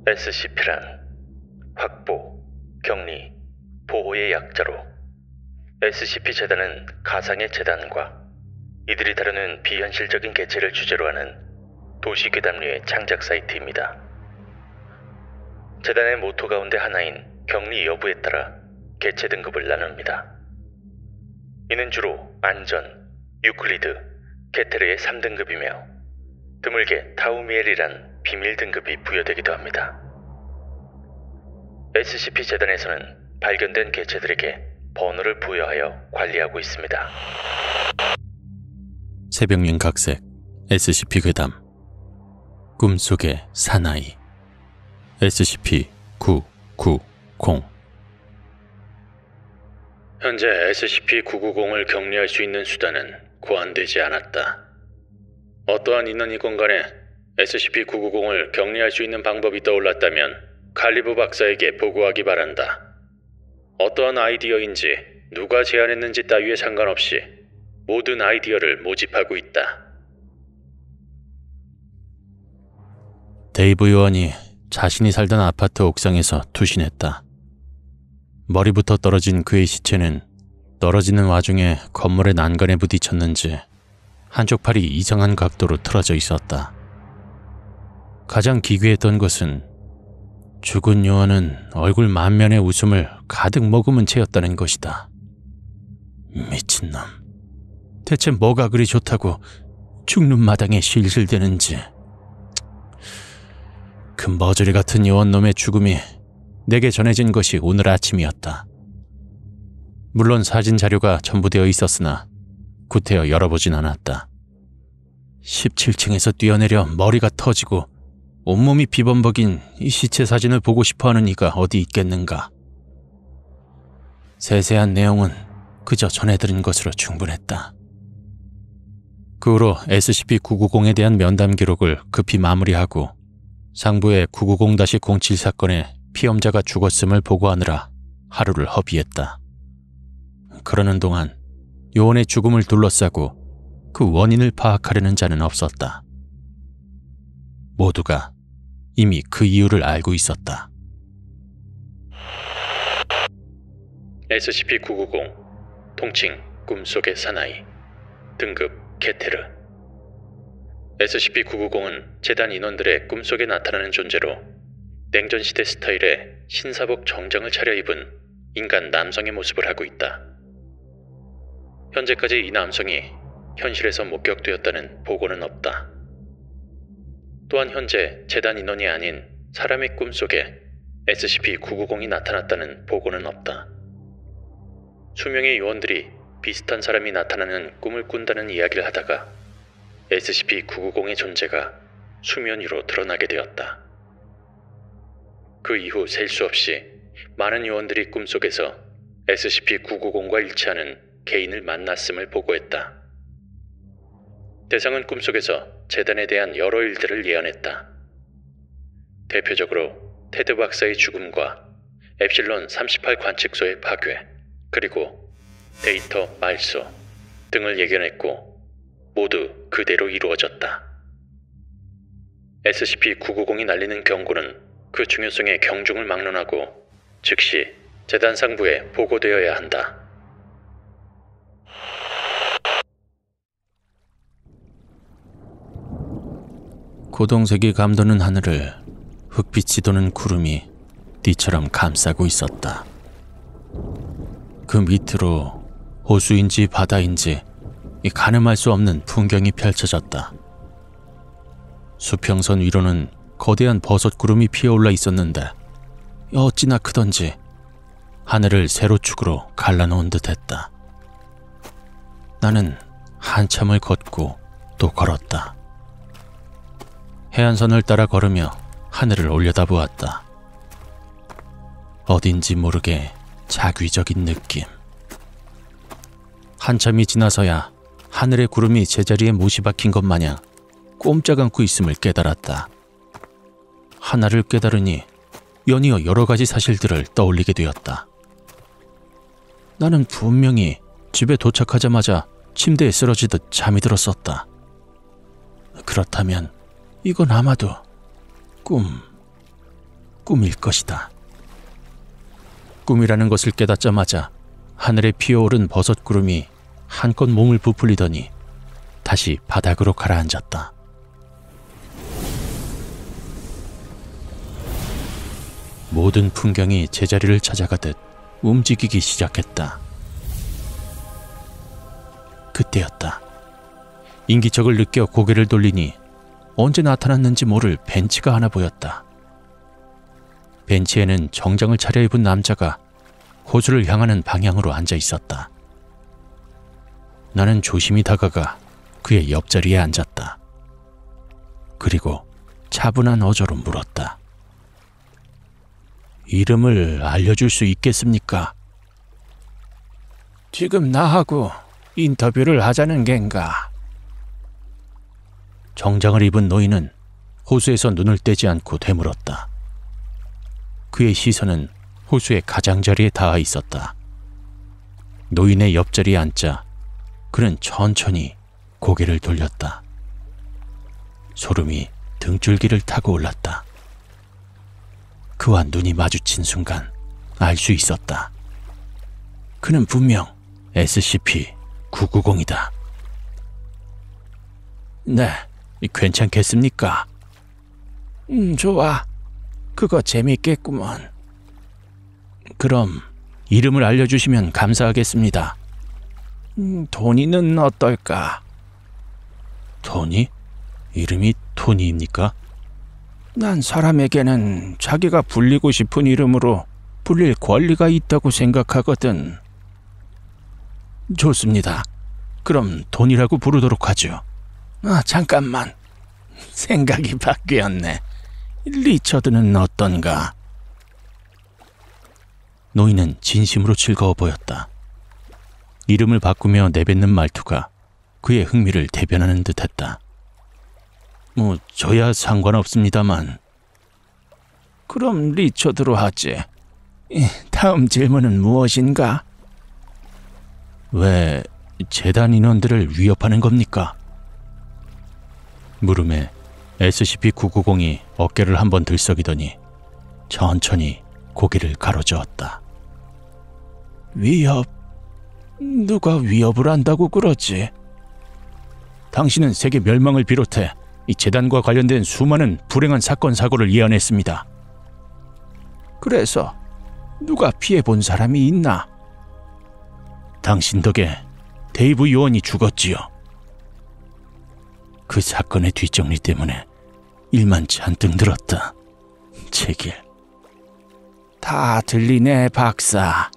SCP란 확보, 격리, 보호의 약자로 SCP-재단은 가상의 재단과 이들이 다루는 비현실적인 개체를 주제로 하는 도시괴담류의 창작 사이트입니다. 재단의 모토 가운데 하나인 격리 여부에 따라 개체 등급을 나눕니다. 이는 주로 안전, 유클리드, 게테르의 3등급이며 드물게 타우미엘이란 비밀 등급이 부여되기도 합니다. SCP-재단에서는 발견된 개체들에게 번호를 부여하여 관리하고 있습니다. 새벽녘 각색 SCP-괴담 꿈속의 사나이 SCP-990 현재 SCP-990을 격리할 수 있는 수단은 고안되지 않았다. 어떠한 인원이건 간에 SCP-990을 격리할 수 있는 방법이 떠올랐다면 칼리브 박사에게 보고하기 바란다. 어떠한 아이디어인지 누가 제안했는지 따위에 상관없이 모든 아이디어를 모집하고 있다. 데이브 요원이 자신이 살던 아파트 옥상에서 투신했다. 머리부터 떨어진 그의 시체는 떨어지는 와중에 건물의 난간에 부딪혔는지 한쪽 팔이 이상한 각도로 틀어져 있었다. 가장 기괴했던 것은 죽은 요원은 얼굴 만면의 웃음을 가득 머금은 채였다는 것이다. 미친놈. 대체 뭐가 그리 좋다고 죽는 마당에 실실대는지. 그 머저리 같은 요원놈의 죽음이 내게 전해진 것이 오늘 아침이었다. 물론 사진 자료가 첨부되어 있었으나 구태여 열어보진 않았다. 17층에서 뛰어내려 머리가 터지고 온몸이 비범벅인 이 시체 사진을 보고 싶어하는 이가 어디 있겠는가. 세세한 내용은 그저 전해 들은 것으로 충분했다. 그 후로 SCP-990에 대한 면담 기록을 급히 마무리하고 상부의 990-07 사건에 피험자가 죽었음을 보고하느라 하루를 허비했다. 그러는 동안 요원의 죽음을 둘러싸고 그 원인을 파악하려는 자는 없었다. 모두가 이미 그 이유를 알고 있었다. SCP-990 통칭 꿈속의 사나이 등급 게테르. SCP-990은 재단 인원들의 꿈속에 나타나는 존재로 냉전시대 스타일의 신사복 정장을 차려입은 인간 남성의 모습을 하고 있다. 현재까지 이 남성이 현실에서 목격되었다는 보고는 없다. 또한 현재 재단 인원이 아닌 사람의 꿈속에 SCP-990이 나타났다는 보고는 없다. 수명의 요원들이 비슷한 사람이 나타나는 꿈을 꾼다는 이야기를 하다가 SCP-990의 존재가 수면 위로 드러나게 되었다. 그 이후 셀 수 없이 많은 요원들이 꿈속에서 SCP-990과 일치하는 개인을 만났음을 보고했다. 대상은 꿈속에서 재단에 대한 여러 일들을 예언했다. 대표적으로 테드 박사의 죽음과 엡실론 38 관측소의 파괴, 그리고 데이터 말소 등을 예견했고 모두 그대로 이루어졌다. SCP-990이 날리는 경고는 그 중요성의 경중을 막론하고 즉시 재단 상부에 보고되어야 한다. 고동색이 감도는 하늘을 흑빛이 도는 구름이 띠처럼 감싸고 있었다. 그 밑으로 호수인지 바다인지 가늠할 수 없는 풍경이 펼쳐졌다. 수평선 위로는 거대한 버섯 구름이 피어올라 있었는데 어찌나 크던지 하늘을 세로축으로 갈라놓은 듯했다. 나는 한참을 걷고 또 걸었다. 해안선을 따라 걸으며 하늘을 올려다보았다. 어딘지 모르게 자귀적인 느낌. 한참이 지나서야 하늘의 구름이 제자리에 못이 박힌 것 마냥 꼼짝 않고 있음을 깨달았다. 하나를 깨달으니 연이어 여러 가지 사실들을 떠올리게 되었다. 나는 분명히 집에 도착하자마자 침대에 쓰러지듯 잠이 들었었다. 그렇다면 이건 아마도 꿈. 꿈일 것이다. 꿈이라는 것을 깨닫자마자 하늘에 피어오른 버섯구름이 한껏 몸을 부풀리더니 다시 바닥으로 가라앉았다. 모든 풍경이 제자리를 찾아가듯 움직이기 시작했다. 그때였다. 인기척을 느껴 고개를 돌리니 언제 나타났는지 모를 벤치가 하나 보였다. 벤치에는 정장을 차려입은 남자가 호수를 향하는 방향으로 앉아 있었다. 나는 조심히 다가가 그의 옆자리에 앉았다. 그리고 차분한 어조로 물었다. 이름을 알려줄 수 있겠습니까? 지금 나하고 인터뷰를 하자는 겐가? 정장을 입은 노인은 호수에서 눈을 떼지 않고 되물었다. 그의 시선은 호수의 가장자리에 닿아 있었다. 노인의 옆자리에 앉자 그는 천천히 고개를 돌렸다. 소름이 등줄기를 타고 올랐다. 그와 눈이 마주친 순간 알 수 있었다. 그는 분명 SCP-990이다. 네, 괜찮겠습니까? 좋아. 그거 재밌겠구먼. 그럼 이름을 알려주시면 감사하겠습니다. 토니는 어떨까? 토니? 이름이 토니입니까? 난 사람에게는 자기가 불리고 싶은 이름으로 불릴 권리가 있다고 생각하거든. 좋습니다. 그럼 토니라고 부르도록 하죠. 잠깐만. 생각이 바뀌었네. 리처드는 어떤가? 노인은 진심으로 즐거워 보였다. 이름을 바꾸며 내뱉는 말투가 그의 흥미를 대변하는 듯했다. 저야 상관없습니다만. 그럼 리처드로 하지. 다음 질문은 무엇인가? 왜 재단 인원들을 위협하는 겁니까? 물음에 SCP-990이 어깨를 한번 들썩이더니 천천히 고개를 가로저었다. 위협? 누가 위협을 한다고 그러지? 당신은 세계 멸망을 비롯해 이 재단과 관련된 수많은 불행한 사건 사고를 예언했습니다. 그래서 누가 피해본 사람이 있나? 당신 덕에 데이브 요원이 죽었지요. 그 사건의 뒷정리 때문에 일만 잔뜩 늘었다. 제길. 다 들리네, 박사.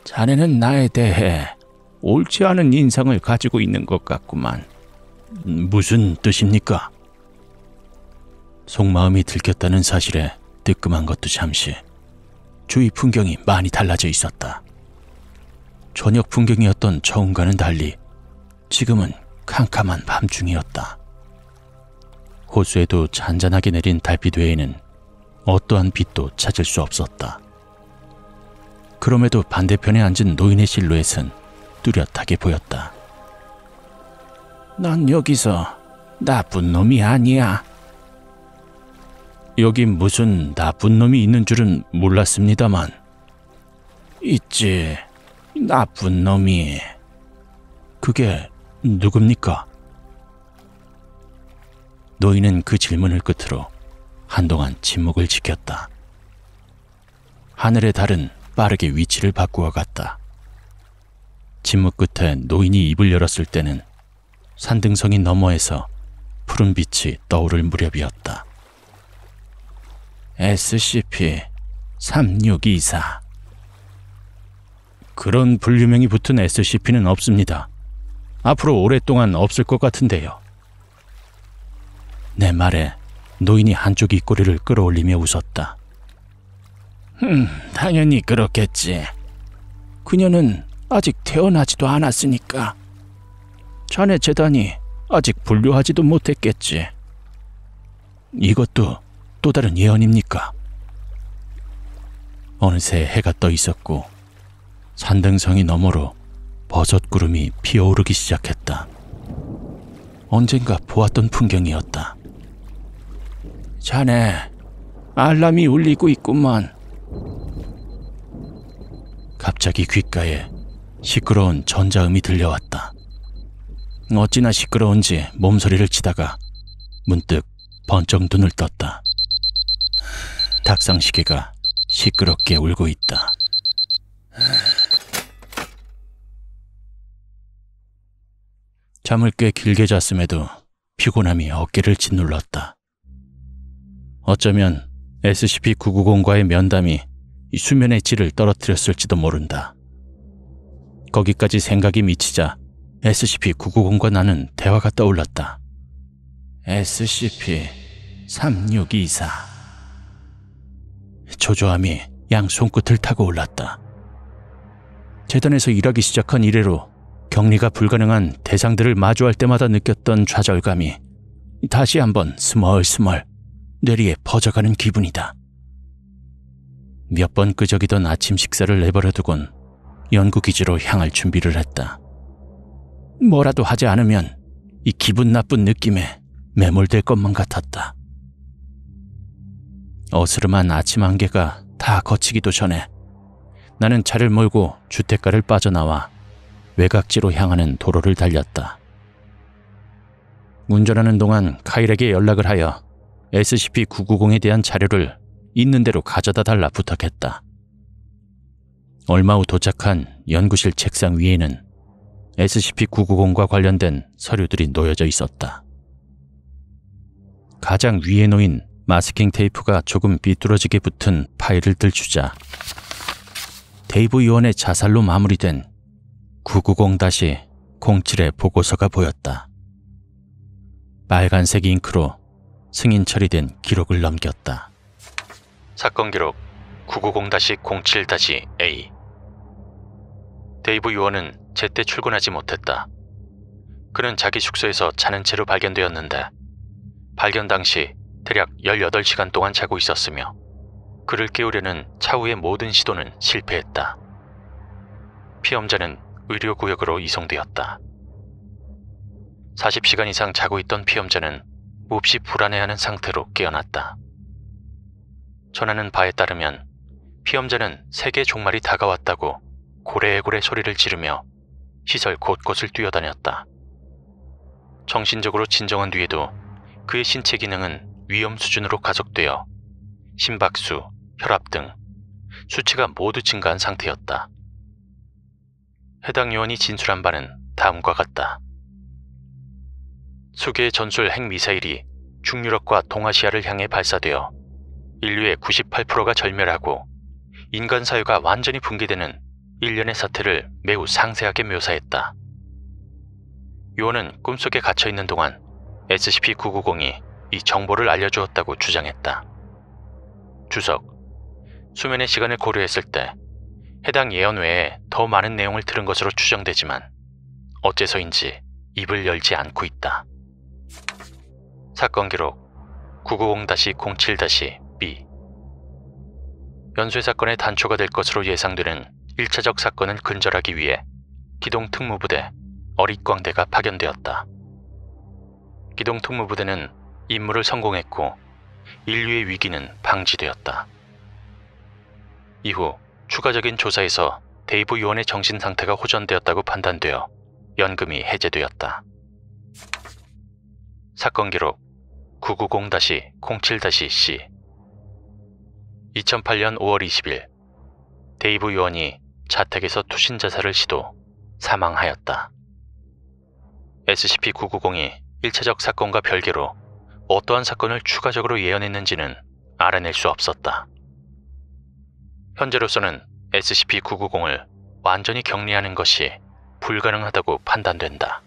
자네는 나에 대해 옳지 않은 인상을 가지고 있는 것 같구만. 무슨 뜻입니까? 속마음이 들켰다는 사실에 뜨끔한 것도 잠시. 주위 풍경이 많이 달라져 있었다. 저녁 풍경이었던 처음과는 달리 지금은 캄캄한 밤중이었다. 호수에도 잔잔하게 내린 달빛 외에는 어떠한 빛도 찾을 수 없었다. 그럼에도 반대편에 앉은 노인의 실루엣은 뚜렷하게 보였다. 난 여기서 나쁜 놈이 아니야. 여기 무슨 나쁜 놈이 있는 줄은 몰랐습니다만. 있지, 나쁜 놈이. 그게 누굽니까? 노인은 그 질문을 끝으로 한동안 침묵을 지켰다. 하늘의 달은 빠르게 위치를 바꾸어 갔다. 침묵 끝에 노인이 입을 열었을 때는 산등성이 너머에서 푸른 빛이 떠오를 무렵이었다. SCP-3624. 그런 분류명이 붙은 SCP는 없습니다. 앞으로 오랫동안 없을 것 같은데요. 내 말에 노인이 한쪽 입꼬리를 끌어올리며 웃었다. 당연히 그렇겠지. 그녀는 아직 태어나지도 않았으니까. 자네 재단이 아직 분류하지도 못했겠지. 이것도 또 다른 예언입니까? 어느새 해가 떠 있었고 산등성이 너머로 버섯구름이 피어오르기 시작했다. 언젠가 보았던 풍경이었다. 자네, 알람이 울리고 있구만. 갑자기 귓가에 시끄러운 전자음이 들려왔다. 어찌나 시끄러운지 몸서리를 치다가 문득 번쩍 눈을 떴다. 닭상시계가 시끄럽게 울고 있다. 잠을 꽤 길게 잤음에도 피곤함이 어깨를 짓눌렀다. 어쩌면 SCP-990과의 면담이 이 수면의 질을 떨어뜨렸을지도 모른다. 거기까지 생각이 미치자 SCP-990과 나는 대화가 떠올랐다. SCP-3624. 초조함이 양 손끝을 타고 올랐다. 재단에서 일하기 시작한 이래로 격리가 불가능한 대상들을 마주할 때마다 느꼈던 좌절감이 다시 한번 스멀스멀 뇌리에 퍼져가는 기분이다. 몇 번 끄적이던 아침 식사를 내버려두곤 연구기지로 향할 준비를 했다. 뭐라도 하지 않으면 이 기분 나쁜 느낌에 매몰될 것만 같았다. 어스름한 아침 안개가 다 거치기도 전에 나는 차를 몰고 주택가를 빠져나와 외곽지로 향하는 도로를 달렸다. 운전하는 동안 카일에게 연락을 하여 SCP-990에 대한 자료를 있는 대로 가져다 달라 부탁했다. 얼마 후 도착한 연구실 책상 위에는 SCP-990과 관련된 서류들이 놓여져 있었다. 가장 위에 놓인 마스킹 테이프가 조금 비뚤어지게 붙은 파일을 들추자 데이브 요원의 자살로 마무리된 990-07의 보고서가 보였다. 빨간색 잉크로 승인 처리된 기록을 넘겼다. 사건 기록 990-07-A. 데이브 요원은 제때 출근하지 못했다. 그는 자기 숙소에서 자는 채로 발견되었는데 발견 당시 대략 18시간 동안 자고 있었으며 그를 깨우려는 차후의 모든 시도는 실패했다. 피험자는 의료구역으로 이송되었다. 40시간 이상 자고 있던 피험자는 몹시 불안해하는 상태로 깨어났다. 전하는 바에 따르면 피험자는 세계 종말이 다가왔다고 고래고래 소리를 지르며 시설 곳곳을 뛰어다녔다. 정신적으로 진정한 뒤에도 그의 신체 기능은 위험 수준으로 가속되어 심박수, 혈압 등 수치가 모두 증가한 상태였다. 해당 요원이 진술한 바는 다음과 같다. 수개의 전술 핵미사일이 중유럽과 동아시아를 향해 발사되어 인류의 98%가 절멸하고 인간 사회가 완전히 붕괴되는 일련의 사태를 매우 상세하게 묘사했다. 요원은 꿈속에 갇혀있는 동안 SCP-990이 이 정보를 알려주었다고 주장했다. 주석, 수면의 시간을 고려했을 때 해당 예언 외에 더 많은 내용을 들은 것으로 추정되지만 어째서인지 입을 열지 않고 있다. 사건 기록 990-07-B. 연쇄 사건의 단초가 될 것으로 예상되는 1차적 사건을 근절하기 위해 기동특무부대 어릿광대가 파견되었다. 기동특무부대는 임무를 성공했고 인류의 위기는 방지되었다. 이후 추가적인 조사에서 데이브 요원의 정신 상태가 호전되었다고 판단되어 연금이 해제되었다. 사건 기록 990-07-C. 2008년 5월 20일 데이브 요원이 자택에서 투신 자살을 시도 사망하였다. SCP-990이 1차적 사건과 별개로 어떠한 사건을 추가적으로 예언했는지는 알아낼 수 없었다. 현재로서는 SCP-990을 완전히 격리하는 것이 불가능하다고 판단된다.